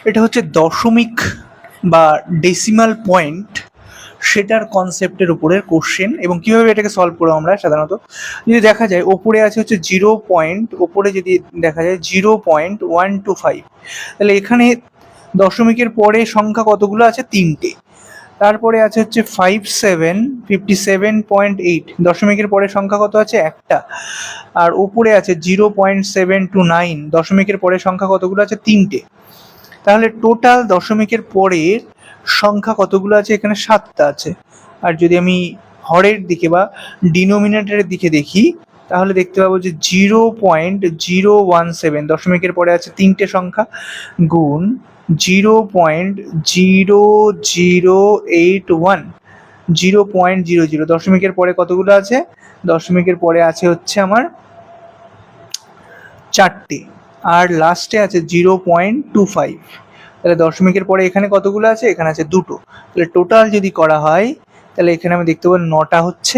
এটা হচ্ছে দশমিক বা ডেসিমাল পয়েন্ট, সেটার কনসেপ্টের উপরের কোশ্চেন। এবং কীভাবে এটাকে সলভ করবো আমরা সাধারণত, যদি দেখা যায় ওপরে আছে হচ্ছে 0. ওপরে যদি দেখা যায় 0.125, তাহলে এখানে দশমিকের পরে সংখ্যা কতগুলো আছে? 3টে। তারপরে আছে হচ্ছে 57 দশমিকের পরে সংখ্যা কত আছে? একটা। আর উপরে আছে 0.729, দশমিকের পরে সংখ্যা কতগুলো আছে? 3টে। তাহলে টোটাল দশমিকের পরের সংখ্যা কতগুলো আছে? এখানে 7টা আছে। আর যদি আমি হরের দিকে বা ডিনোমিনেটরের দিকে দেখি, তাহলে দেখতে পাবো যে 0.017, দশমিকের পরে আছে 3টে সংখ্যা, গুণ 0.0081, 0.00, দশমিকের পরে কতগুলো আছে? দশমিকের পরে আছে হচ্ছে আমার 4টে। আর লাস্টে আছে 0.25। তাহলে দশমিকের পরে এখানে কতগুলো আছে? এখানে আছে 2টো। তাহলে টোটাল যদি করা হয়, তাহলে এখানে আমি দেখতে পাবো 9টা হচ্ছে।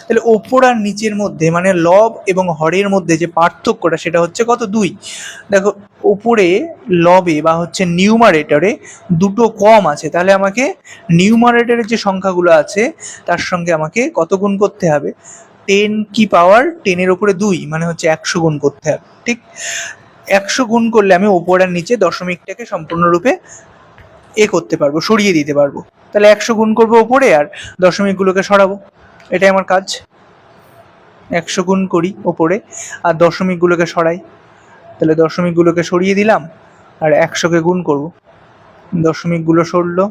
তাহলে ওপর আর নিচের মধ্যে মানে লব এবং হরের মধ্যে যে পার্থক্যটা, সেটা হচ্ছে কত? 2। দেখো উপরে লবে বা হচ্ছে নিউমারেটরে 2টো কম আছে, তাহলে আমাকে নিউমারেটরের যে সংখ্যাগুলো আছে তার সঙ্গে আমাকে কত গুণ করতে হবে? 10 কি পাওয়ার 10-এর উপরে 2, মানে হচ্ছে 100 গুণ করতে হবে। ঠিক 100 গুণ করলে আমি ওপর আর নিচে দশমিকটাকে সম্পূর্ণরূপে করতে পারবো, সরিয়ে দিতে পারবো। তাহলে 100 গুণ করবো ওপরে আর দশমিকগুলোকে সরাবো, এটাই আমার কাজ। 100 গুণ করি ওপরে আর দশমিকগুলোকে সরাই। তাহলে দশমিকগুলোকে সরিয়ে দিলাম আর 100কে গুণ করব। দশমিকগুলো সরলো,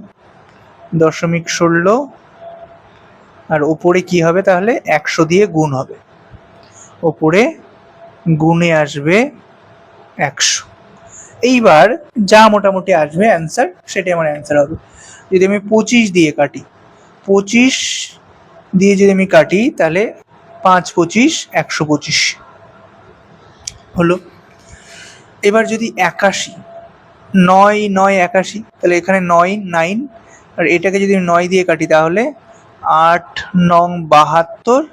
দশমিক সরলো, আর ওপরে কি হবে? তাহলে 100 দিয়ে গুণ হবে, ওপরে গুণে আসবে 100। এইবার যা মোটামুটি আসবে অ্যান্সার, সেটাই আমার অ্যান্সার হবে। যদি আমি 25 দিয়ে কাটি, 25 দিয়ে যদি আমি কাটি, তাহলে 5 25 125 হলো। এবার যদি 81, 9 9 81, তাহলে এখানে 9 9, আর এটাকে যদি 9 দিয়ে কাটি, তাহলে 8 9 72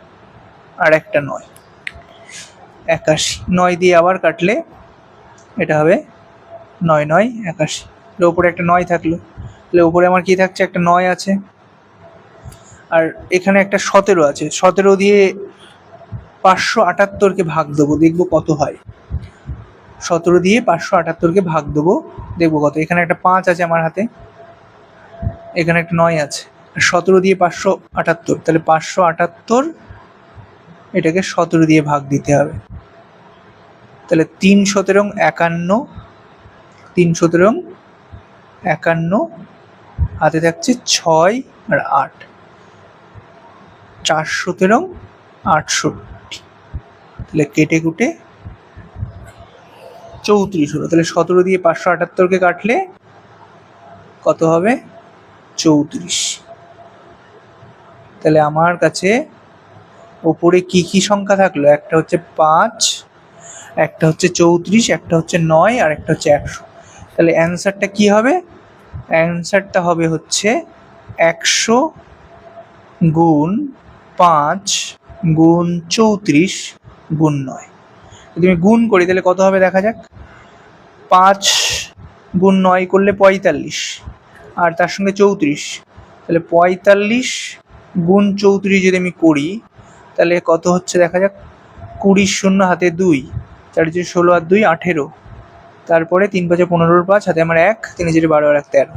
আর একটা 9 81। 9 দিয়ে আবার কাটলে এটা হবে 9 9 81। তাহলে উপরে একটা 9 থাকলো, তাহলে উপরে আমার কি থাকছে? একটা 9 আছে। আর এখানে একটা 17 আছে, 17 দিয়ে 578কে ভাগ দেবো, দেখবো কত হয়। 17 দিয়ে 578কে ভাগ দেবো, দেখবো কত। এখানে একটা 5 আছে আমার হাতে, এখানে একটা 9 আছে, 17 দিয়ে 578, তাহলে 578 এটাকে 17 দিয়ে ভাগ দিতে হবে। তাহলে 3 17 51, 3 17 51, হাতে থাকছে 6 আর 8, 4 17 68, তাহলে কেটে কুটে 34 হলো। তাহলে 17 দিয়ে 578কে কাটলে কত হবে? 34। তাহলে আমার কাছে ওপরে কি কি সংখ্যা থাকলো? একটা হচ্ছে 5, একটা হচ্ছে 34, একটা হচ্ছে 9, আর একটা হচ্ছে 100। তাহলে অ্যান্সারটা কি হবে? অ্যান্সারটা হবে হচ্ছে 100 গুণ 5 গুণ 34 গুণ 9। যদি আমি গুণ করি তাহলে কত হবে দেখা যাক। 5 গুণ 9 করলে 45, আর তার সঙ্গে 34, তাহলে 45 গুণ 34 যদি আমি করি, তাহলে কত হচ্ছে দেখা যাক। 20 শূন্য হাতে 2, 4 16 আর 2 18, তারপরে 3 5 15 5, হাতে আমার 1, 3 4 12 আর 1 13,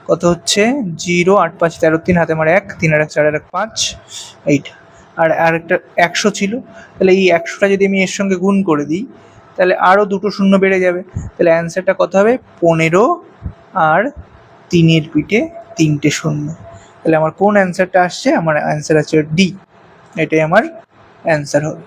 কত হচ্ছে 0 8 5 13 3, হাতে আমার 1, 3 আর 1 4 আর 1 5, এইটা। আর আরেকটা 100 ছিল, তাহলে এই 100টা যদি আমি এর সঙ্গে গুণ করে দিই, তাহলে আরও 2টো শূন্য বেড়ে যাবে। তাহলে অ্যান্সারটা কত হবে? 15 আর 3-এর পিঠে 3টে শূন্য। তাহলে আমার কোন অ্যান্সারটা আসছে? আমার অ্যান্সার আছে ডি, এটাই আমার অ্যান্সার হবে।